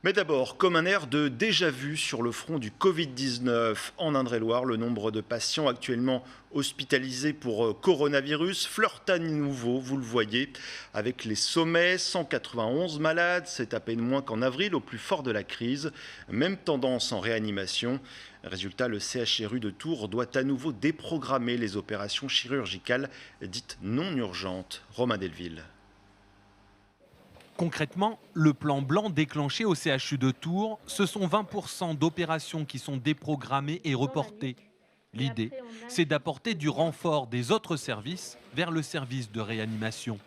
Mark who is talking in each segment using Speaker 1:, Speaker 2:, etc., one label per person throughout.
Speaker 1: Mais d'abord, comme un air de déjà-vu sur le front du Covid-19 en Indre-et-Loire, le nombre de patients actuellement hospitalisés pour coronavirus flirte à nouveau, vous le voyez, avec les sommets, 191 malades, c'est à peine moins qu'en avril, au plus fort de la crise. Même tendance en réanimation. Résultat, le CHRU de Tours doit à nouveau déprogrammer les opérations chirurgicales dites non urgentes. Romain Delville.
Speaker 2: Concrètement, le plan blanc déclenché au CHU de Tours, ce sont 20% d'opérations qui sont déprogrammées et reportées. L'idée, c'est d'apporter du renfort des autres services vers le service de réanimation.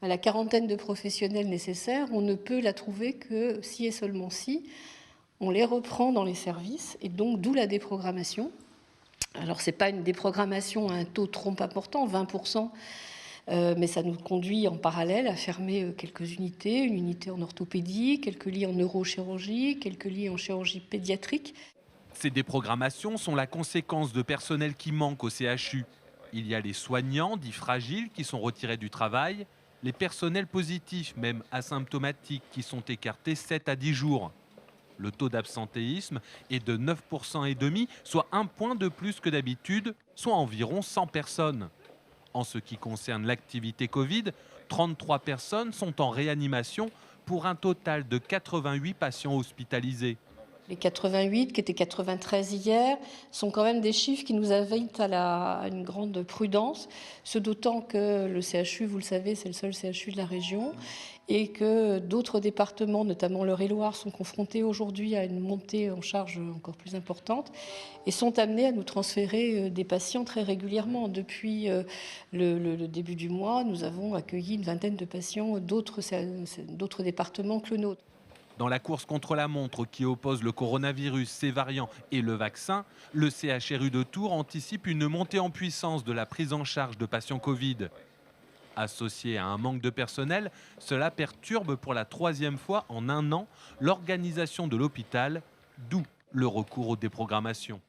Speaker 3: À la quarantaine de professionnels nécessaires, on ne peut la trouver que si et seulement si on les reprend dans les services, et donc d'où la déprogrammation. Alors ce n'est pas une déprogrammation à un taux trop important, 20%, mais ça nous conduit en parallèle à fermer quelques unités, une unité en orthopédie, quelques lits en neurochirurgie, quelques lits en chirurgie pédiatrique.
Speaker 2: Ces déprogrammations sont la conséquence de personnel qui manque au CHU. Il y a les soignants, dits fragiles, qui sont retirés du travail, les personnels positifs, même asymptomatiques, qui sont écartés 7 à 10 jours. Le taux d'absentéisme est de 9,5%, soit un point de plus que d'habitude, soit environ 100 personnes. En ce qui concerne l'activité Covid, 33 personnes sont en réanimation pour un total de 88 patients hospitalisés.
Speaker 3: Les 88, qui étaient 93 hier, sont quand même des chiffres qui nous invitent à une grande prudence, ce d'autant que le CHU, vous le savez, c'est le seul CHU de la région, et que d'autres départements, notamment l'Eure-et-Loire, sont confrontés aujourd'hui à une montée en charge encore plus importante et sont amenés à nous transférer des patients très régulièrement. Depuis le début du mois, nous avons accueilli une vingtaine de patients d'autres départements que le nôtre.
Speaker 2: Dans la course contre la montre qui oppose le coronavirus, ses variants et le vaccin, le CHRU de Tours anticipe une montée en puissance de la prise en charge de patients Covid. Associé à un manque de personnel, cela perturbe pour la troisième fois en un an l'organisation de l'hôpital, d'où le recours aux déprogrammations.